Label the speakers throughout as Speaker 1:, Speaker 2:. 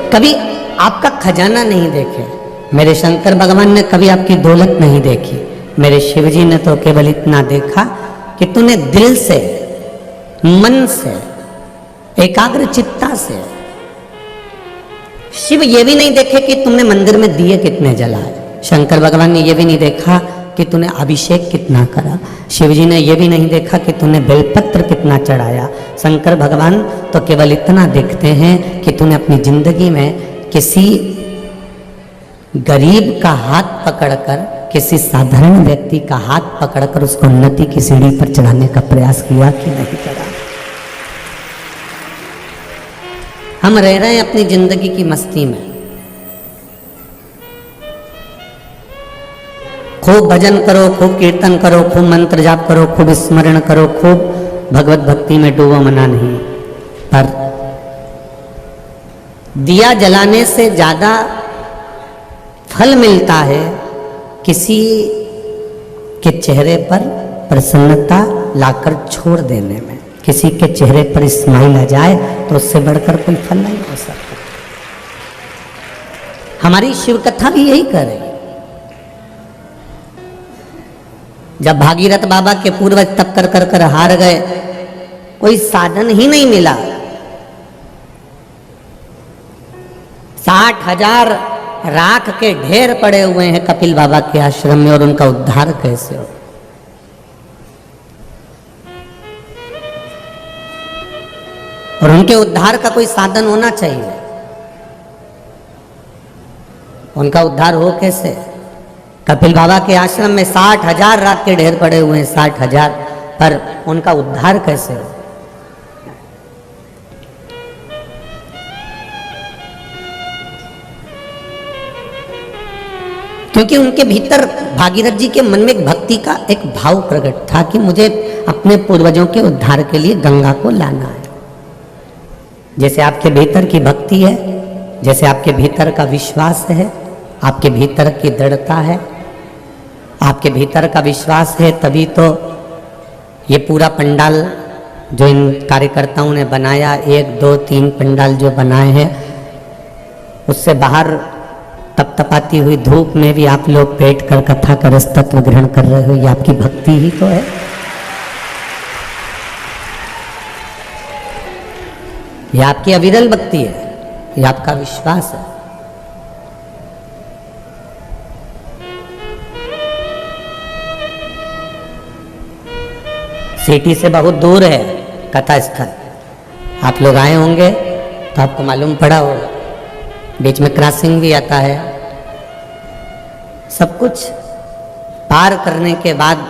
Speaker 1: कभी आपका खजाना नहीं देखे, मेरे शंकर भगवान ने कभी आपकी दौलत नहीं देखी, मेरे शिव जी ने तो केवल इतना देखा कि तूने दिल से, मन से, एकाग्र चित्ता से। शिव ये भी नहीं देखे कि तुमने मंदिर में दिए कितने जलाए, शंकर भगवान ने ये भी नहीं देखा कि तूने अभिषेक कितना करा, शिव जी ने ये भी नहीं देखा कि तूने बेलपत्र कितना चढ़ाया। शंकर भगवान तो केवल इतना देखते हैं कि तूने अपनी जिंदगी में किसी गरीब का हाथ पकड़कर, किसी साधारण व्यक्ति का हाथ पकड़कर उसको उन्नति की सीढ़ी पर चढ़ाने का प्रयास किया कि नहीं करा। हम रह रहे हैं अपनी जिंदगी की मस्ती में, खूब भजन करो, खूब कीर्तन करो, खूब मंत्र जाप करो, खूब स्मरण करो, खूब भगवत भक्ति में डूबो, मना नहीं। पर दिया जलाने से ज्यादा फल मिलता है किसी के चेहरे पर प्रसन्नता लाकर छोड़ देने में। किसी के चेहरे पर स्माइल आ जाए तो उससे बढ़कर कोई फल नहीं हो सकता। हमारी शिव कथा भी यही कर रही। जब भागीरथ बाबा के पूर्वज तप कर कर कर हार गए, कोई साधन ही नहीं मिला, 60,000 राख के ढेर पड़े हुए हैं कपिल बाबा के आश्रम में, और उनका उद्धार कैसे हो? और उनके उद्धार का कोई साधन होना चाहिए। उनका उद्धार हो कैसे? कपिल बाबा के आश्रम में 60,000 राख के ढेर पड़े हुए हैं, 60,000, पर उनका उद्धार कैसे हो? क्योंकि उनके भीतर भागीरथ जी के मन में एक भक्ति का एक भाव प्रकट था कि मुझे अपने पूर्वजों के उद्धार के लिए गंगा को लाना है। जैसे आपके भीतर की भक्ति है, जैसे आपके भीतर का विश्वास है, आपके भीतर की दृढ़ता है, आपके भीतर का विश्वास है, तभी तो ये पूरा पंडाल जो इन कार्यकर्ताओं ने बनाया, 1, 2, 3 पंडाल जो बनाए हैं, उससे बाहर तपतपाती हुई धूप में भी आप लोग बैठकर कथा का रस तत्व ग्रहण कर रहे हो। ये आपकी भक्ति ही तो है। ये आपकी अविरल भक्ति है, ये आपका विश्वास है। सिटी से बहुत दूर है कथा स्थल। आप लोग आए होंगे तो आपको मालूम पड़ा होगा, बीच में क्रॉसिंग भी आता है। सब कुछ पार करने के बाद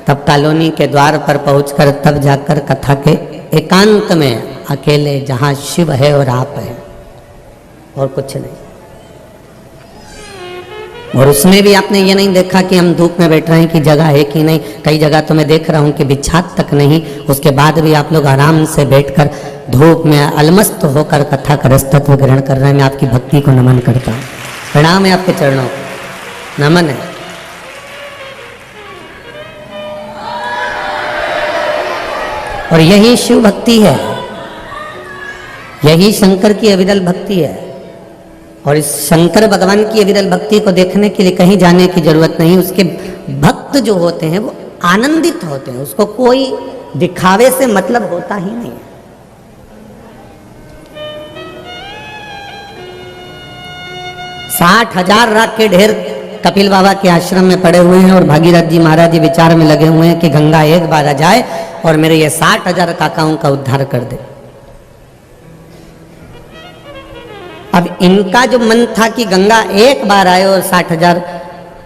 Speaker 1: तब कॉलोनी के द्वार पर पहुंचकर तब जाकर कथा के एकांत में अकेले, जहां शिव है और आप है और कुछ नहीं। और उसमें भी आपने ये नहीं देखा कि हम धूप में बैठ रहे हैं कि जगह है कि नहीं। कई जगह तो मैं देख रहा हूं कि बिछात तक नहीं, उसके बाद भी आप लोग आराम से बैठकर धूप में अलमस्त होकर कथा का रस तत्व ग्रहण कर रहे हैं। मैं आपकी भक्ति को नमन करता हूँ, प्रणाम है आपके चरणों को, नमन है। और यही शिव भक्ति है, यही शंकर की अविरल भक्ति है। और इस शंकर भगवान की अविरल भक्ति को देखने के लिए कहीं जाने की जरूरत नहीं। उसके भक्त जो होते हैं वो आनंदित होते हैं, उसको कोई दिखावे से मतलब होता ही नहीं है। साठ 60,000 राख के ढेर कपिल बाबा के आश्रम में पड़े हुए हैं और भागीरथ जी महाराज जी विचार में लगे हुए हैं कि गंगा एक बार आ जाए और मेरे ये 60,000 काकाओं का उद्धार कर दे। अब इनका जो मन था कि गंगा एक बार आए और 60,000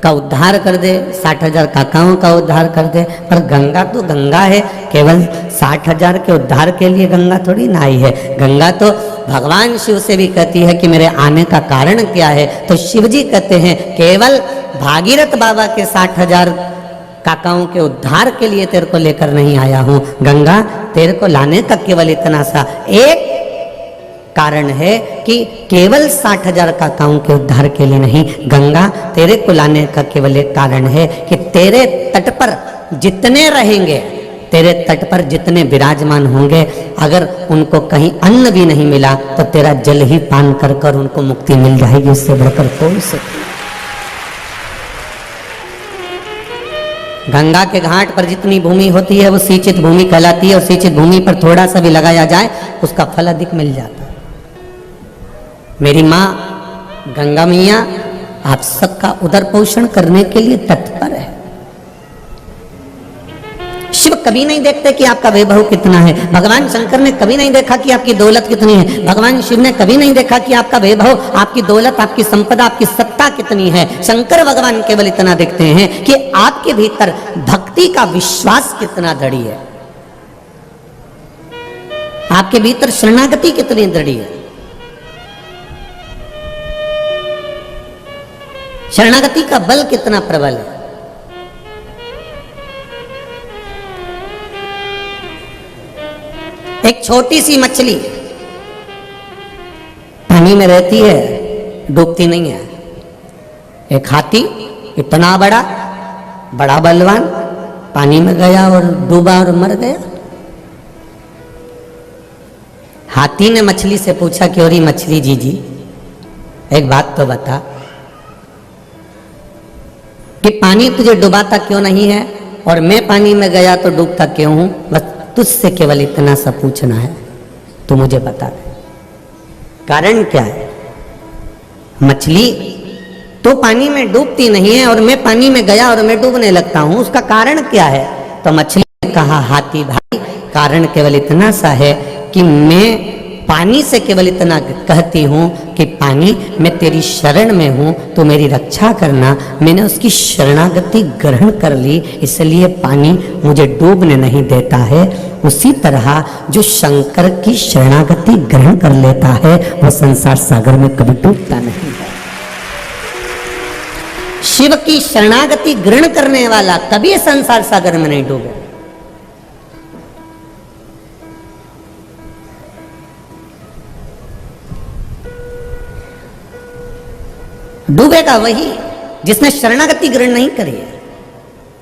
Speaker 1: का उद्धार कर दे, 60,000 काकाओं का उद्धार कर दे, पर गंगा तो गंगा है, केवल 60,000 के उद्धार के लिए गंगा थोड़ी ना आई है। गंगा तो भगवान शिव से भी कहती है कि मेरे आने का कारण क्या है, तो शिव जी कहते हैं केवल भागीरथ बाबा के 60,000 काकाओं के उद्धार के लिए तेरे को लेकर नहीं आया हूँ। गंगा तेरे को लाने का केवल इतना सा एक कारण है कि केवल 60,000 काकाओं के उद्धार के लिए नहीं, गंगा तेरे को लाने का केवल एक कारण है कि तेरे तट पर जितने रहेंगे, तेरे तट पर जितने विराजमान होंगे, अगर उनको कहीं अन्न भी नहीं मिला तो तेरा जल ही पान कर कर उनको मुक्ति मिल जाएगी, उससे बढ़कर कौन से। गंगा के घाट पर जितनी भूमि होती है वो सिंचित भूमि कहलाती है, और सिंचित भूमि पर थोड़ा सा भी लगाया जाए उसका फल अधिक मिल जाता है। मेरी माँ गंगा मैया आप सबका उदर पोषण करने के लिए तत्पर है। शिव कभी नहीं देखते कि आपका वैभव कितना है, भगवान शंकर ने कभी नहीं देखा कि आपकी दौलत कितनी है, भगवान शिव ने कभी नहीं देखा कि आपका वैभव, आपकी दौलत, आपकी संपदा, आपकी सत्ता कितनी है। शंकर भगवान केवल इतना देखते हैं कि आपके भीतर भक्ति का विश्वास कितना दृढ़ है, आपके भीतर शरणागति कितनी दृढ़ है। शरणागति का बल कितना प्रबल है। एक छोटी सी मछली पानी में रहती है, डूबती नहीं है। एक हाथी इतना बड़ा बड़ा बलवान पानी में गया और डूबा और मर गया। हाथी ने मछली से पूछा कि अरे मछली जी एक बात तो बता कि पानी तुझे डुबाता क्यों नहीं है और मैं पानी में गया तो डूबता क्यों हूं। बस तुझसे केवल इतना सा पूछना है, तू मुझे बता दे कारण क्या है। मछली तो पानी में डूबती नहीं है और मैं पानी में गया और मैं डूबने लगता हूं, उसका कारण क्या है। तो मछली ने कहा हाथी भाई कारण केवल इतना सा है कि मैं पानी से केवल इतना कहती हूँ कि पानी मैं तेरी शरण में हूँ, तो मेरी रक्षा करना। मैंने उसकी शरणागति ग्रहण कर ली, इसलिए पानी मुझे डूबने नहीं देता है। उसी तरह जो शंकर की शरणागति ग्रहण कर लेता है वह संसार सागर में कभी डूबता नहीं है। शिव की शरणागति ग्रहण करने वाला कभी संसार सागर में नहीं डूबे। डूबेगा वही जिसने शरणागति ग्रहण नहीं करी है।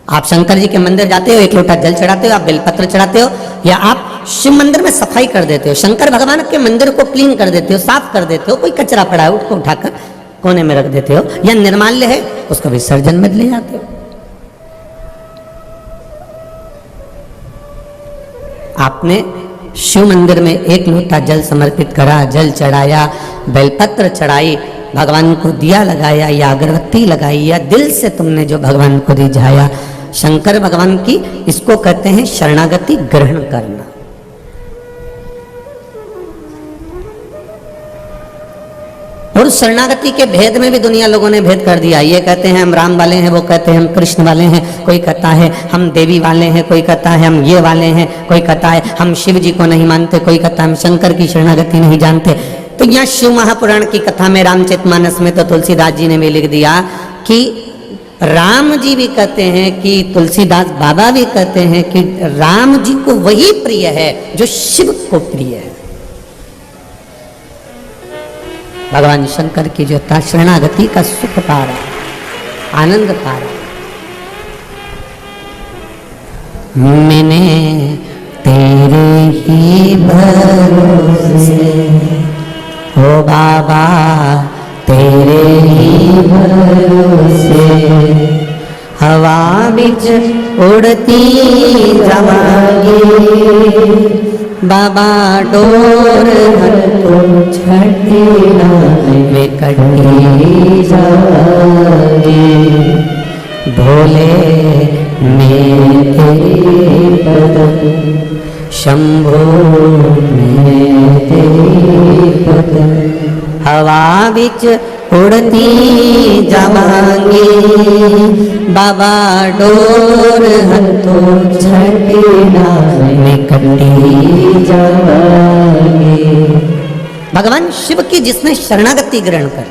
Speaker 1: आप शंकर जी के मंदिर जाते हो, एक लोटा जल चढ़ाते हो, आप बेलपत्र चढ़ाते हो, या आप शिव मंदिर में सफाई कर देते हो, शंकर भगवान के मंदिर को क्लीन कर देते हो, साफ कर देते हो। कोई कचरा पड़ा है उसको उठाकर कोने में रख देते हो, या निर्माल्य है उसको विसर्जन में ले जाते हो। आपने शिव मंदिर में एक लोटा जल समर्पित करा, जल चढ़ाया, बेलपत्र चढ़ाई, भगवान को दिया लगाया या अगरबत्ती लगाई, या दिल से तुमने जो भगवान को रिझाया, शंकर भगवान की इसको कहते हैं शरणागति ग्रहण करना। और शरणागति के भेद में भी दुनिया लोगों ने भेद कर दिया। ये कहते हैं हम राम वाले हैं, वो कहते हैं हम कृष्ण वाले हैं, कोई कहता है हम देवी वाले हैं, कोई कहता है हम ये वाले हैं, कोई कहता है हम शिव जी को नहीं मानते, कोई कहता है हम शंकर की शरणागति नहीं जानते। तो यहाँ शिव महापुराण की कथा में रामचरितमानस में तो तुलसीदास जी ने भी लिख दिया कि राम जी भी कहते हैं कि तुलसीदास बाबा भी कहते हैं कि राम जी को वही प्रिय है जो शिव को प्रिय है। भगवान शंकर की जो शरणागति का सुख पा रहा, आनंद पा रहा। मैंने तेरे ही भरोसे ओ बाबा तेरे ही भरोसे हवा बिच उड़ती जावांगी बाबा डोर हटो छठी में कटी जावांगी भोले में तेरे पद शंभो में तेरे पद हवा बिच उड़ती जावांगी बाबा डोर हथो छठी में कटी जावांगी। भगवान शिव की जिसने शरणागति ग्रहण कर,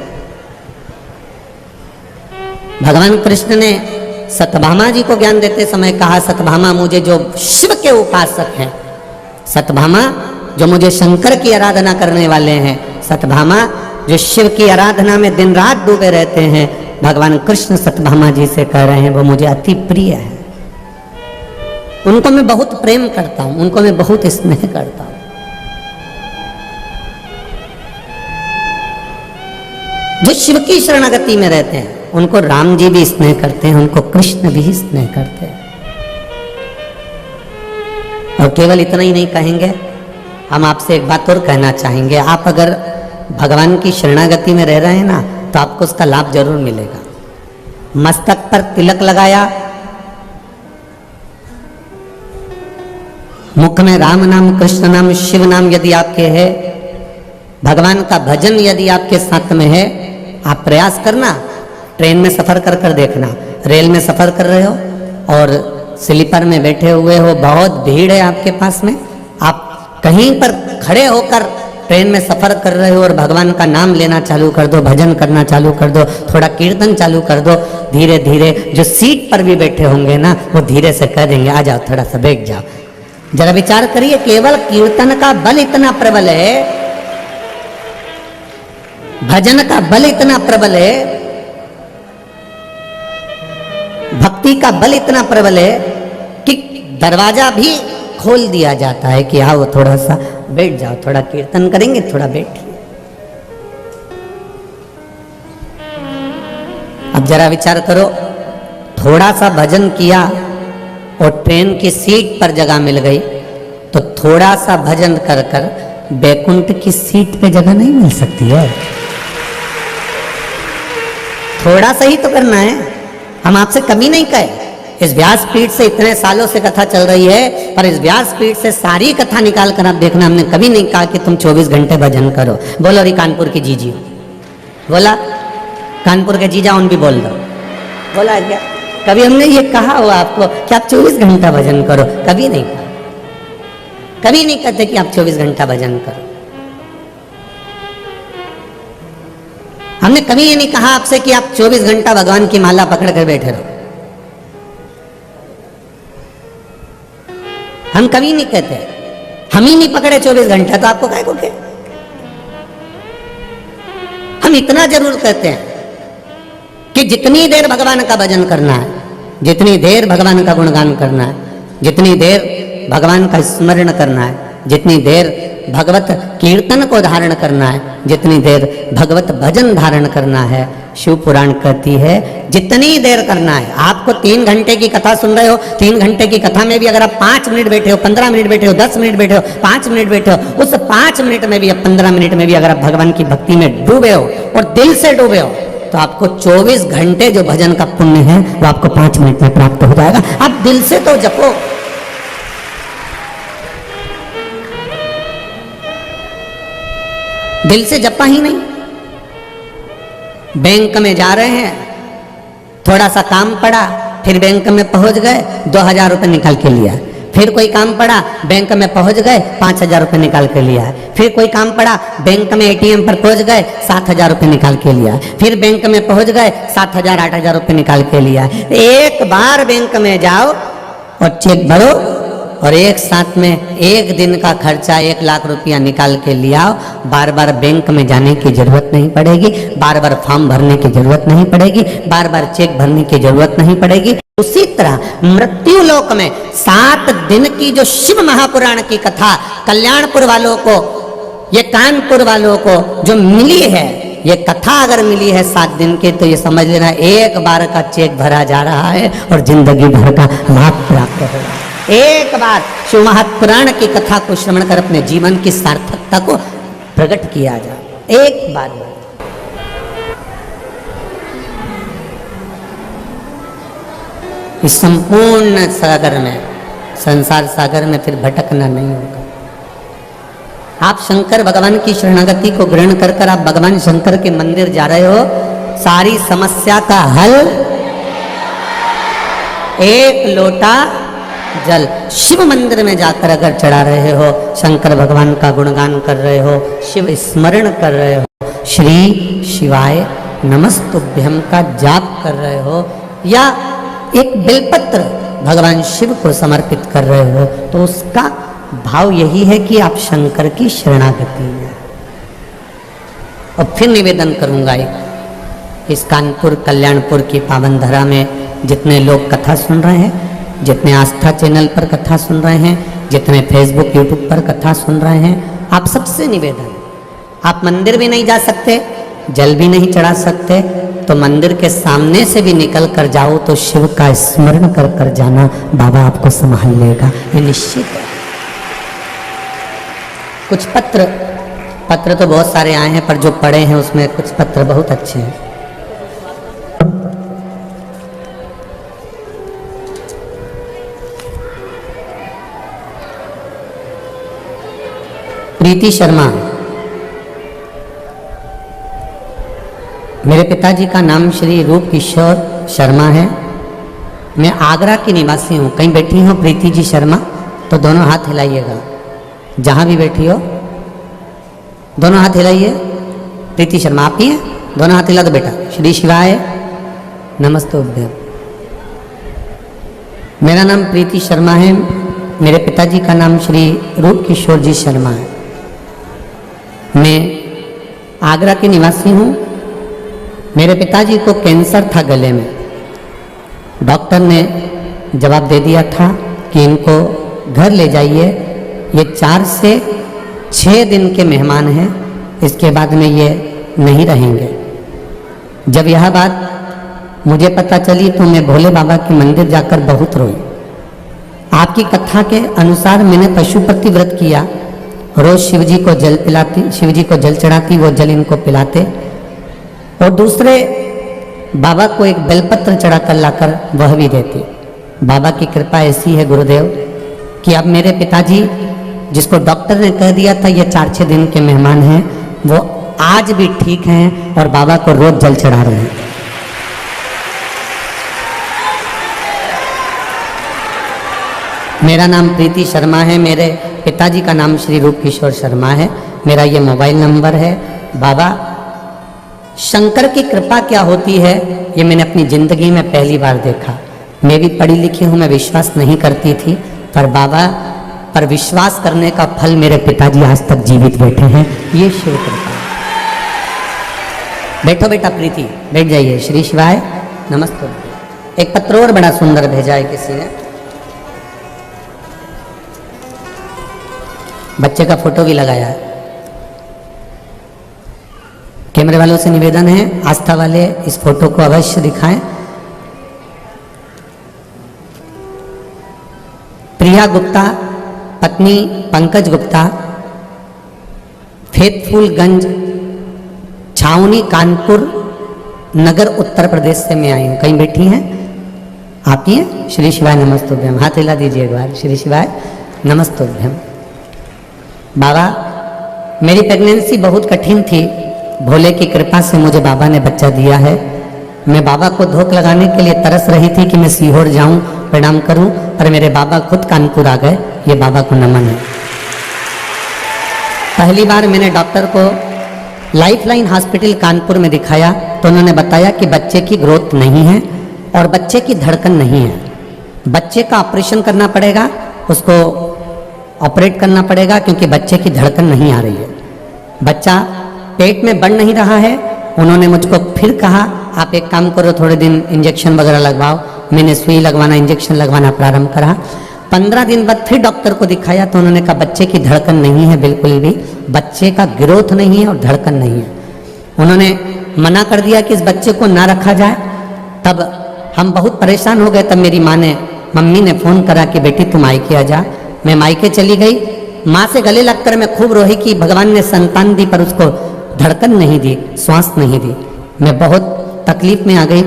Speaker 1: भगवान कृष्ण ने सत्यभामा जी को ज्ञान देते समय कहा सत्यभामा मुझे जो शिव के उपासक हैं, सत्यभामा जो मुझे शंकर की आराधना करने वाले हैं, सत्यभामा जो शिव की आराधना में दिन रात डूबे रहते हैं, भगवान कृष्ण सत्यभामा जी से कह रहे हैं वो मुझे अति प्रिय है। उनको मैं बहुत प्रेम करता हूं, उनको मैं बहुत स्नेह करता हूं। जो शिव की शरणागति में रहते हैं उनको राम जी भी स्नेह करते हैं, उनको कृष्ण भी स्नेह करते हैं। और केवल इतना ही नहीं कहेंगे, हम आपसे एक बात और कहना चाहेंगे। आप अगर भगवान की शरणागति में रह रहे हैं ना, तो आपको उसका लाभ जरूर मिलेगा। मस्तक पर तिलक लगाया, मुख में राम नाम, कृष्ण नाम, शिव नाम यदि आपके है, भगवान का भजन यदि आपके साथ में है, आप प्रयास करना। ट्रेन में सफर कर कर देखना, रेल में सफर कर रहे हो और स्लीपर में बैठे हुए हो, बहुत भीड़ है आपके पास में, आप कहीं पर खड़े होकर ट्रेन में सफर कर रहे हो और भगवान का नाम लेना चालू कर दो, भजन करना चालू कर दो, थोड़ा कीर्तन चालू कर दो। धीरे धीरे जो सीट पर भी बैठे होंगे ना, वो धीरे से कह देंगे आ जाओ, थोड़ा सा बैठ जाओ। जरा विचार करिए, केवल कीर्तन का बल इतना प्रबल है, भजन का बल इतना प्रबल है, भक्ति का बल इतना प्रबल है कि दरवाजा भी खोल दिया जाता है कि आओ थोड़ा सा बैठ जाओ, थोड़ा कीर्तन करेंगे, थोड़ा बैठिए। अब जरा विचार करो, थोड़ा सा भजन किया और ट्रेन की सीट पर जगह मिल गई, तो थोड़ा सा भजन कर कर बैकुंठ की सीट पे जगह नहीं मिल सकती है। थोड़ा सा ही तो करना है। हम आपसे कमी नहीं कहे, इस व्यासपीठ से इतने सालों से कथा चल रही है, पर इस व्यासपीठ से सारी कथा निकाल कर आप देखना, हमने कभी नहीं कहा कि तुम 24 घंटे भजन करो। बोलो री कानपुर की जीजी, बोला कानपुर के जीजा उन भी बोल दो, बोला क्या कभी हमने ये कहा हो आपको कि आप 24 घंटा भजन करो? कभी नहीं कहा, कभी नहीं कहते कि आप 24 घंटा भजन करो। हमने कभी ये नहीं कहा आपसे कि आप 24 घंटा भगवान की माला पकड़ कर बैठे रहो। हम कभी नहीं कहते, हम ही नहीं पकड़े 24 घंटा, तो आपको काय को क्या? हम इतना जरूर कहते हैं कि जितनी देर भगवान का भजन करना है, जितनी देर भगवान का गुणगान करना है, जितनी देर भगवान का स्मरण करना है, जितनी देर भगवत कीर्तन को धारण करना है, जितनी देर भगवत भजन धारण करना है, शिव पुराण कहती है जितनी देर करना है। आपको 3 घंटे की कथा सुन रहे हो, 3 घंटे की कथा में भी अगर आप 5 मिनट बैठे हो, 15 मिनट बैठे हो, 10 मिनट बैठे हो, 5 मिनट बैठे हो, उस 5 मिनट में भी, 15 मिनट में भी अगर आप भगवान की भक्ति में डूबे हो और दिल से डूबे हो, तो आपको 24 घंटे जो भजन का पुण्य है वो आपको 5 मिनट में प्राप्त हो जाएगा। आप दिल से तो जपो। दिल से जपा ही नहीं। बैंक में जा रहे हैं, थोड़ा सा काम पड़ा, फिर बैंक में पहुंच गए, 2000 रुपये निकाल के लिया। फिर कोई काम पड़ा, बैंक में पहुंच गए, 5000 रुपये निकाल के लिया। फिर कोई काम पड़ा, बैंक में एटीएम पर पहुंच गए, 7000 रुपये निकाल के लिया। फिर बैंक में पहुंच गए, 7000 8000 रुपये निकाल के लिया। एक बार बैंक में जाओ और चेक भरो और एक साथ में एक दिन का खर्चा 1 लाख रुपया निकाल के लिया। बार बार बैंक में जाने की जरूरत नहीं पड़ेगी, बार बार फॉर्म भरने की जरूरत नहीं पड़ेगी, बार बार चेक भरने की जरूरत नहीं पड़ेगी। उसी तरह मृत्यु लोक में 7 दिन की जो शिव महापुराण की कथा कल्याणपुर वालों को, ये कानपुर वालों को जो मिली है, ये कथा अगर मिली है 7 दिन की, तो ये समझ लेना एक बार का चेक भरा जा रहा है और जिंदगी भर का लाभ प्राप्त हो रहा है। एक बार शिव महापुराण की कथा को श्रवण कर अपने जीवन की सार्थकता को प्रकट किया जाए, एक बार। इस संपूर्ण सागर में, संसार सागर में फिर भटकना नहीं होगा। आप शंकर भगवान की शरणागति को ग्रहण कर कर आप भगवान शंकर के मंदिर जा रहे हो, सारी समस्या का हल एक लोटा जल। शिव मंदिर में जाकर अगर चढ़ा रहे हो, शंकर भगवान का गुणगान कर रहे हो, शिव स्मरण कर रहे हो, श्री शिवाय नमस्तुभ्यम का जाप कर रहे हो, या एक बिलपत्र भगवान शिव को समर्पित कर रहे हो, तो उसका भाव यही है कि आप शंकर की शरणागति में। और फिर निवेदन करूंगा, इस कानपुर कल्याणपुर की पावन धरा में जितने लोग कथा सुन रहे हैं, जितने आस्था चैनल पर कथा सुन रहे हैं, जितने फेसबुक यूट्यूब पर कथा सुन रहे हैं, आप सबसे निवेदन है, आप मंदिर भी नहीं जा सकते, जल भी नहीं चढ़ा सकते, तो मंदिर के सामने से भी निकल कर जाओ तो शिव का स्मरण कर कर जाना, बाबा आपको संभाल लेगा, ये निश्चित है। कुछ पत्र तो बहुत सारे आए हैं, पर जो पढ़े हैं उसमें कुछ पत्र बहुत अच्छे हैं। प्रीति शर्मा, मेरे पिताजी का नाम श्री रूप किशोर शर्मा है, मैं आगरा की निवासी हूँ। कहीं बैठी हो प्रीति जी शर्मा तो दोनों हाथ हिलाइएगा, जहाँ भी बैठी हो दोनों हाथ हिलाइए। प्रीति शर्मा आप ही हैं, दोनों हाथ हिला दो बेटा। श्री शिवाय नमस्तुभ्यं। मेरा नाम प्रीति शर्मा है, मेरे पिताजी का नाम श्री रूप किशोर जी शर्मा है, मैं आगरा के निवासी हूँ। मेरे पिताजी को कैंसर था गले में, डॉक्टर ने जवाब दे दिया था कि इनको घर ले जाइए, ये 4 से 6 दिन के मेहमान हैं, इसके बाद में ये नहीं रहेंगे। जब यह बात मुझे पता चली तो मैं भोले बाबा के मंदिर जाकर बहुत रोई। आपकी कथा के अनुसार मैंने पशुपति व्रत किया, रोज शिवजी को जल पिलाती, शिवजी को जल चढ़ाती, वो जल इनको पिलाते, और दूसरे बाबा को एक बेलपत्र चढ़ाकर लाकर वह भी देती। बाबा की कृपा ऐसी है गुरुदेव कि अब मेरे पिताजी, जिसको डॉक्टर ने कह दिया था ये 4-6 दिन के मेहमान हैं, वो आज भी ठीक हैं और बाबा को रोज जल चढ़ा रहे हैं। मेरा नाम प्रीति शर्मा है, मेरे पिताजी का नाम श्री रूप किशोर शर्मा है, मेरा ये मोबाइल नंबर है। बाबा शंकर की कृपा क्या होती है ये मैंने अपनी ज़िंदगी में पहली बार देखा। मैं भी पढ़ी लिखी हूँ, मैं विश्वास नहीं करती थी, पर बाबा पर विश्वास करने का फल मेरे पिताजी आज तक जीवित बैठे हैं, ये शिव कृपा। बैठो बेटा प्रीति, बैठ जाइए। श्री शिवाय नमस्ते। एक पत्र और बड़ा सुंदर भेजा है किसी ने, बच्चे का फोटो भी लगाया है। कैमरे वालों से निवेदन है, आस्था वाले इस फोटो को अवश्य दिखाएं। प्रिया गुप्ता, पत्नी पंकज गुप्ता, फेतफुलगंज, छावनी, कानपुर नगर, उत्तर प्रदेश से मैं आई हूँ। कहीं बैठी हैं आप ही हैं? श्री शिवाय नमस्तुभ्यम। हाथ हिला दीजिए एक बार। श्री शिवाय नमस्तुभ्यम। बाबा मेरी प्रेगनेंसी बहुत कठिन थी, भोले की कृपा से मुझे बाबा ने बच्चा दिया है। मैं बाबा को धोख लगाने के लिए तरस रही थी कि मैं सीहोर जाऊं, प्रणाम करूं, पर मेरे बाबा खुद कानपुर आ गए। ये बाबा को नमन है। पहली बार मैंने डॉक्टर को लाइफलाइन हॉस्पिटल कानपुर में दिखाया तो उन्होंने बताया कि बच्चे की ग्रोथ नहीं है और बच्चे की धड़कन नहीं है, बच्चे का ऑपरेशन करना पड़ेगा, उसको ऑपरेट करना पड़ेगा क्योंकि बच्चे की धड़कन नहीं आ रही है, बच्चा पेट में बढ़ नहीं रहा है। उन्होंने मुझको फिर कहा आप एक काम करो, थोड़े दिन इंजेक्शन वगैरह लगवाओ। मैंने सुई लगवाना, इंजेक्शन लगवाना प्रारंभ करा। 15 दिन बाद फिर डॉक्टर को दिखाया तो उन्होंने कहा बच्चे की धड़कन नहीं है, बिल्कुल भी बच्चे का ग्रोथ नहीं है और धड़कन नहीं है। उन्होंने मना कर दिया कि इस बच्चे को ना रखा जाए। तब हम बहुत परेशान हो गए। तब मेरी माँ ने, मम्मी ने फ़ोन करा कि बेटी तुम मायके आ जा। मैं मायके चली गई। माँ से गले लगकर मैं खूब रोही कि भगवान ने संतान दी पर उसको धड़कन नहीं दी, श्वास नहीं दी। मैं बहुत तकलीफ में आ गई।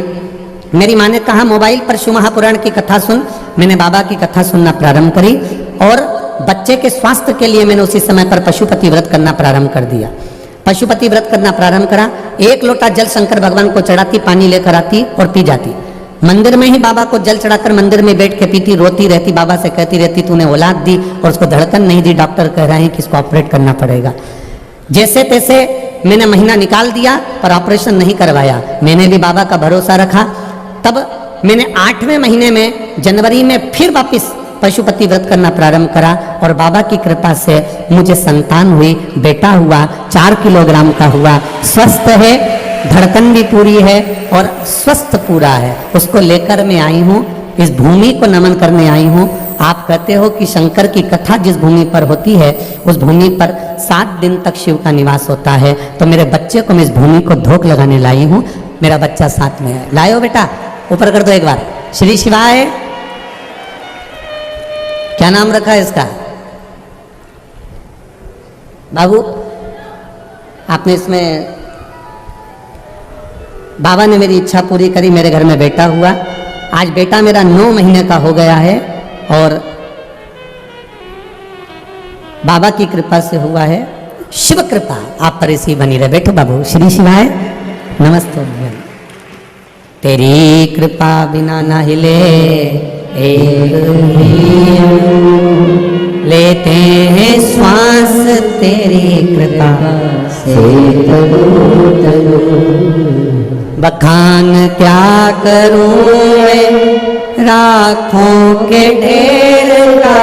Speaker 1: मेरी माँ ने कहा मोबाइल पर शिव महापुराण की कथा सुन। मैंने बाबा की कथा सुनना प्रारंभ करी और बच्चे के स्वास्थ्य के लिए मैंने उसी समय पर पशुपति व्रत करना प्रारंभ कर दिया। पशुपति व्रत करना प्रारंभ करा। 1 लोटा जल शंकर भगवान को चढ़ाती, पानी लेकर आती और पी जाती। मंदिर में ही बाबा को जल चढ़ाकर मंदिर में बैठ के पीती, रोती रहती, बाबा से कहती रहती तूने औलाद दी और उसको धड़कन नहीं दी, डॉक्टर कह रहे हैं कि इसको ऑपरेट करना पड़ेगा। जैसे तैसे मैंने महीना निकाल दिया पर ऑपरेशन नहीं करवाया। मैंने भी बाबा का भरोसा रखा। तब मैंने 8वें महीने में जनवरी में फिर वापस पशुपति व्रत करना प्रारंभ करा और बाबा की कृपा से मुझे संतान हुई, बेटा हुआ, 4 किलोग्राम का हुआ, स्वस्थ है, धड़कन भी पूरी है और स्वस्थ पूरा है। उसको लेकर मैं आई हूँ इस भूमि को नमन करने आई हूँ। आप कहते हो कि शंकर की कथा जिस भूमि पर होती है उस भूमि पर 7 दिन तक शिव का निवास होता है, तो मेरे बच्चे को मैं इस भूमि को धोख लगाने लाई हूँ। मेरा बच्चा साथ में है। लायो बेटा, ऊपर कर दो एक बार। श्री शिवाय। क्या नाम रखा है इसका? बाबू, आपने इसमें, बाबा ने मेरी इच्छा पूरी करी, मेरे घर में बेटा हुआ। आज बेटा मेरा 9 महीने का हो गया है और बाबा की कृपा से हुआ है। शिव कृपा आप पर इसी बनी रहे। बैठो बाबू। श्री शिवाय। नमस्ते। तेरी कृपा बिना ना हिले लेते हैं श्वास, तेरी कृपा से बखान क्या करूं मैं राखों के ढेर का,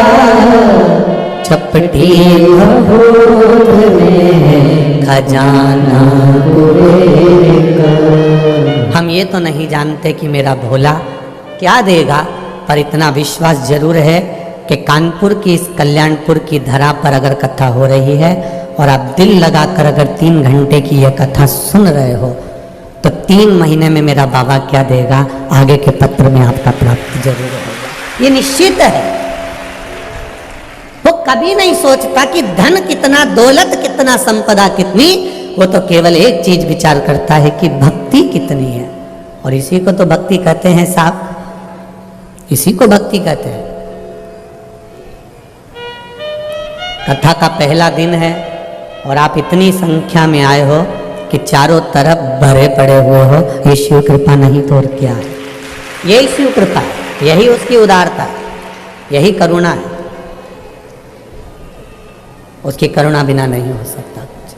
Speaker 1: चपटी भभूत में खजाना कुबेर का। हम ये तो नहीं जानते कि मेरा भोला क्या देगा, पर इतना विश्वास जरूर है कि कानपुर की इस कल्याणपुर की धरा पर अगर कथा हो रही है और आप दिल लगाकर अगर 3 घंटे की यह कथा सुन रहे हो तो 3 महीने में मेरा बाबा क्या देगा आगे के पत्र में आपका प्राप्त जरूर होगा। ये निश्चित है। वो कभी नहीं सोचता कि धन कितना, दौलत कितना, संपदा कितनी। वो तो केवल एक चीज विचार करता है कि भक्ति कितनी है, और इसी को तो भक्ति कहते हैं साहब, इसी को भक्ति कहते हैं। कथा का पहला दिन है और आप इतनी संख्या में आए हो कि चारों तरफ भरे पड़े हुए हो। ये शिव कृपा नहीं तो और क्या है? यही शिव कृपा है, यही उसकी उदारता है, यही करुणा है। उसकी करुणा बिना नहीं हो सकता कुछ।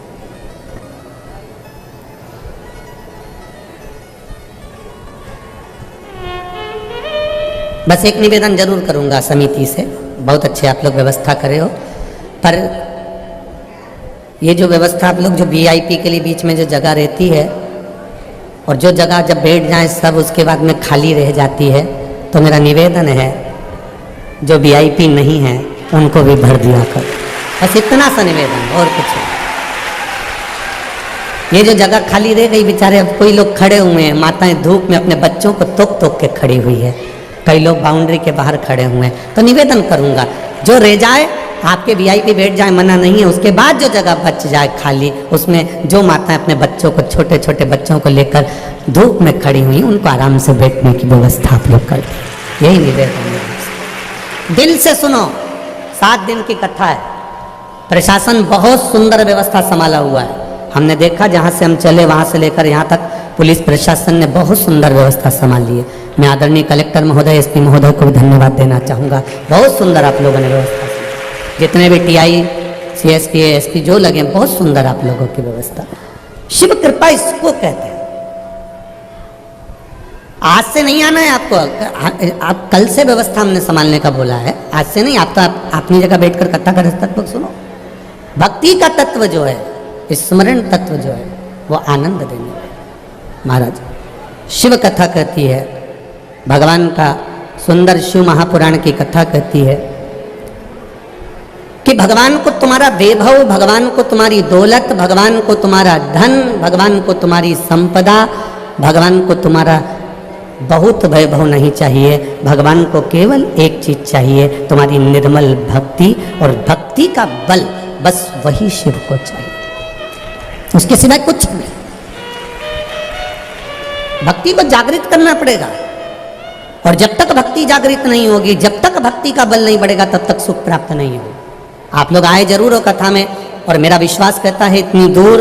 Speaker 1: बस एक निवेदन जरूर करूंगा समिति से, बहुत अच्छे आप लोग व्यवस्था करे हो, पर ये जो व्यवस्था आप लोग जो वीआईपी के लिए बीच में जो जगह रहती है और जो जगह जब बैठ जाए सब उसके बाद में खाली रह जाती है, तो मेरा निवेदन है जो वीआईपी नहीं है उनको भी भर दिया कर। बस इतना सा निवेदन, और कुछ नहीं। ये जो जगह खाली रह गई, बेचारे अब कोई लोग खड़े हुए हैं, माताएं धूप में अपने बच्चों को तोक तोक के खड़ी हुई है, कई लोग बाउंड्री के बाहर खड़े हुए हैं। तो निवेदन करूंगा जो रह जाए आपके वीआईपी बैठ जाए, मना नहीं है। उसके बाद जो जगह बच जाए खाली, उसमें जो माताएं अपने बच्चों को, छोटे छोटे बच्चों को लेकर धूप में खड़ी हुई, उनको आराम से बैठने की व्यवस्था आप लोग कर दें। यही निवेदन है। दिल से सुनो। 7 दिन की कथा है। प्रशासन बहुत सुंदर व्यवस्था संभाला हुआ है। हमने देखा जहाँ से हम चले वहाँ से लेकर यहाँ तक पुलिस प्रशासन ने बहुत सुंदर व्यवस्था संभाली है। मैं आदरणीय कलेक्टर महोदय, एसपी महोदय को भी धन्यवाद देना चाहूँगा। बहुत सुंदर आप लोगों ने व्यवस्था, जितने भी टीआई, सीएसपी, एसपी जो लगे, बहुत सुंदर आप लोगों की व्यवस्था। शिव कृपा इसको कहते हैं। आज से नहीं आना है आपको, आप कल से व्यवस्था हमने संभालने का बोला है, आज से नहीं। आप तो अपनी जगह बैठकर कथा का तत्व सुनो। भक्ति का तत्व जो है, स्मरण तत्व जो है, वो आनंद देने वाला। महाराज शिव कथा कहती है, भगवान का सुंदर शिव महापुराण की कथा कहती है कि भगवान को तुम्हारा वैभव, भगवान को तुम्हारी दौलत, भगवान को तुम्हारा धन, भगवान को तुम्हारी संपदा, भगवान को तुम्हारा बहुत वैभव नहीं चाहिए। भगवान को केवल एक चीज चाहिए, तुम्हारी निर्मल भक्ति, और भक्ति का बल, बस वही शिव को चाहिए, उसके सिवाय कुछ नहीं। भक्ति को जागृत करना पड़ेगा, और जब तक भक्ति जागृत नहीं होगी, जब तक भक्ति का बल नहीं बढ़ेगा, तब तक सुख प्राप्त नहीं होगा। आप लोग आए जरूर हो कथा में, और मेरा विश्वास कहता है इतनी दूर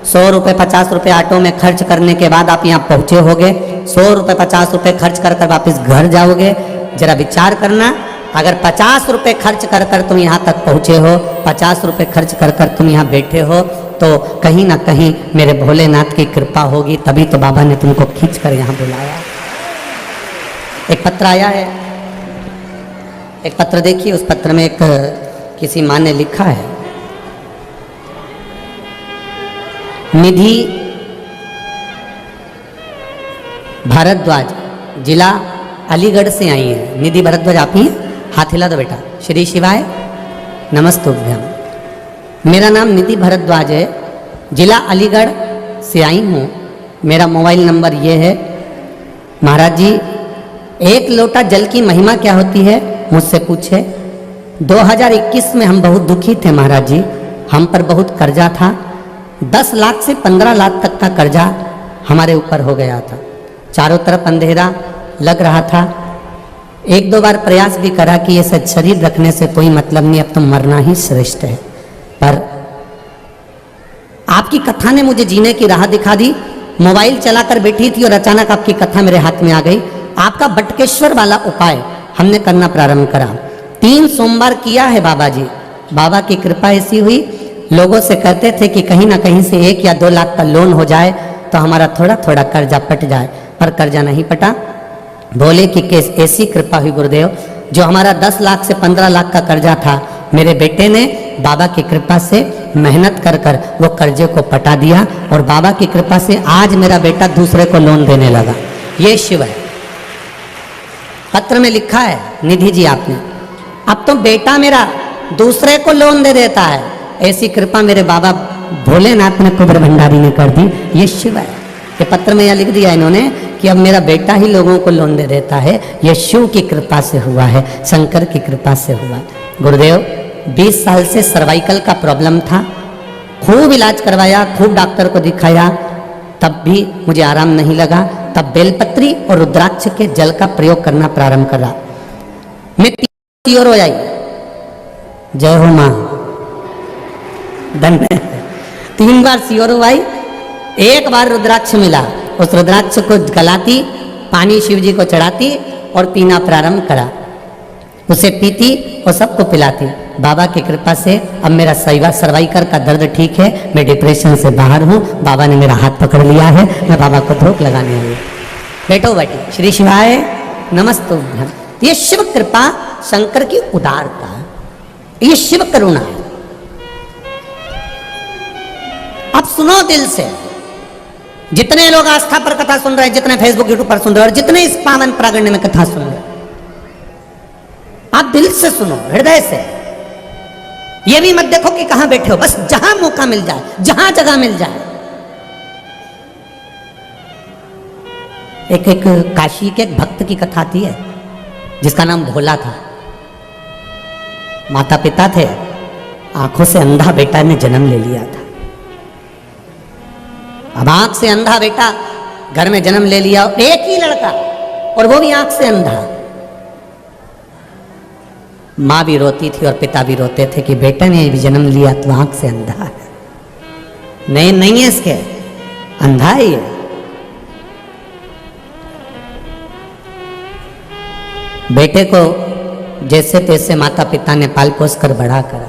Speaker 1: 100 रुपये 50 रुपये ऑटो में खर्च करने के बाद आप यहाँ पहुँचे होगे, 100 रुपये 50 रुपये खर्च कर कर वापस घर जाओगे। जरा विचार करना, अगर 50 रुपये खर्च कर कर तुम यहाँ तक पहुँचे हो, 50 रुपये खर्च कर कर तुम यहाँ बैठे हो, तो कहीं ना कहीं मेरे भोलेनाथ की कृपा होगी, तभी तो बाबा ने तुमको खींच कर यहाँ बुलाया। एक पत्र आया है, एक पत्र देखिए। उस पत्र में एक किसी माँ ने लिखा है, निधि भारद्वाज, जिला अलीगढ़ से आई हैं। निधि भरद्वाज आप ही हैं? हाथ हिला दो बेटा। श्री शिवाय नमस्तुभ्यम। मेरा नाम निधि भरद्वाज है, जिला अलीगढ़ से आई हूँ। मेरा मोबाइल नंबर ये है। महाराज जी, एक लोटा जल की महिमा क्या होती है मुझसे पूछे। 2021 में हम बहुत दुखी थे महाराज जी, हम पर बहुत कर्जा था। 10 लाख से 15 लाख तक का कर्जा हमारे ऊपर हो गया था। चारों तरफ अंधेरा लग रहा था। 1-2 बार प्रयास भी करा कि ये सब शरीर रखने से कोई मतलब नहीं, अब तो मरना ही श्रेष्ठ है। पर आपकी कथा ने मुझे जीने की राह दिखा दी। मोबाइल चलाकर बैठी थी और अचानक आपकी कथा मेरे हाथ में आ गई। आपका बटकेश्वर वाला उपाय हमने करना प्रारंभ करा। 3 सोमवार किया है बाबा जी। बाबा की कृपा ऐसी हुई, लोगों से कहते थे कि कहीं ना कहीं से 1 या 2 लाख का लोन हो जाए तो हमारा थोड़ा थोड़ा कर्जा पट जाए, पर कर्जा नहीं पटा। बोले कि ऐसी कृपा हुई गुरुदेव, जो हमारा 10 लाख से 15 लाख का कर्जा था, मेरे बेटे ने बाबा की कृपा से मेहनत कर कर वो कर्जे को पटा दिया और बाबा की कृपा से आज मेरा बेटा दूसरे को लोन देने लगा। ये शिव है। पत्र में लिखा है निधि जी आपने, अब तो बेटा मेरा दूसरे को लोन दे देता है। ऐसी कृपा मेरे बाबा भोलेनाथ ने कुबेर भंडारी ने कर दी। ये शिव है। ये पत्र में यह लिख दिया इन्होंने कि अब मेरा बेटा ही लोगों को लोन दे देता है। यह शिव की कृपा से हुआ है, शंकर की कृपा से हुआ। गुरुदेव, 20 साल से सर्वाइकल का प्रॉब्लम था, खूब इलाज करवाया, खूब डॉक्टर को दिखाया, तब भी मुझे आराम नहीं लगा। तब बेलपत्री और रुद्राक्ष के जल का प्रयोग करना प्रारंभ करा। मैं 3 ओर आई। जय हो मां, धन्य। 3 बार सियोरो आई, 1 बार रुद्राक्ष मिला। उस रुद्राक्ष को गलाती, पानी शिव जी को चढ़ाती और पीना प्रारंभ करा। उसे पीती और सबको पिलाती। बाबा की कृपा से अब मेरा सर्वाइकल का दर्द ठीक है, मैं डिप्रेशन से बाहर हूँ। बाबा ने मेरा हाथ पकड़ लिया है, मैं बाबा को धोख लगाने आई। बैठो बैठी। श्री शिवाय नमस्तुभ्यम। ये शिव कृपा, शंकर की उदारता, ये शिव करुणा है। अब सुनो दिल से। जितने लोग आस्था पर कथा सुन रहे हैं, जितने फेसबुक यूट्यूब पर सुन रहे हैं और जितने इस पावन प्रागण्य में कथा सुन रहे हैं, आप दिल से सुनो, हृदय से। ये भी मत देखो कि कहां बैठे हो, बस जहां मौका मिल जाए, जहां जगह मिल जाए। एक काशी के एक भक्त की कथा आती है जिसका नाम भोला था। माता पिता थे, आंखों से अंधा बेटा ने जन्म ले लिया था। अब आंख से अंधा बेटा घर में जन्म ले लिया, एक ही लड़का, और वो भी आंख से अंधा। माँ भी रोती थी और पिता भी रोते थे कि बेटा ने भी जन्म लिया तो आंख से अंधा है। नहीं है इसके, अंधा ही है। बेटे को जैसे तैसे माता पिता ने पाल पोस कर बड़ा करा।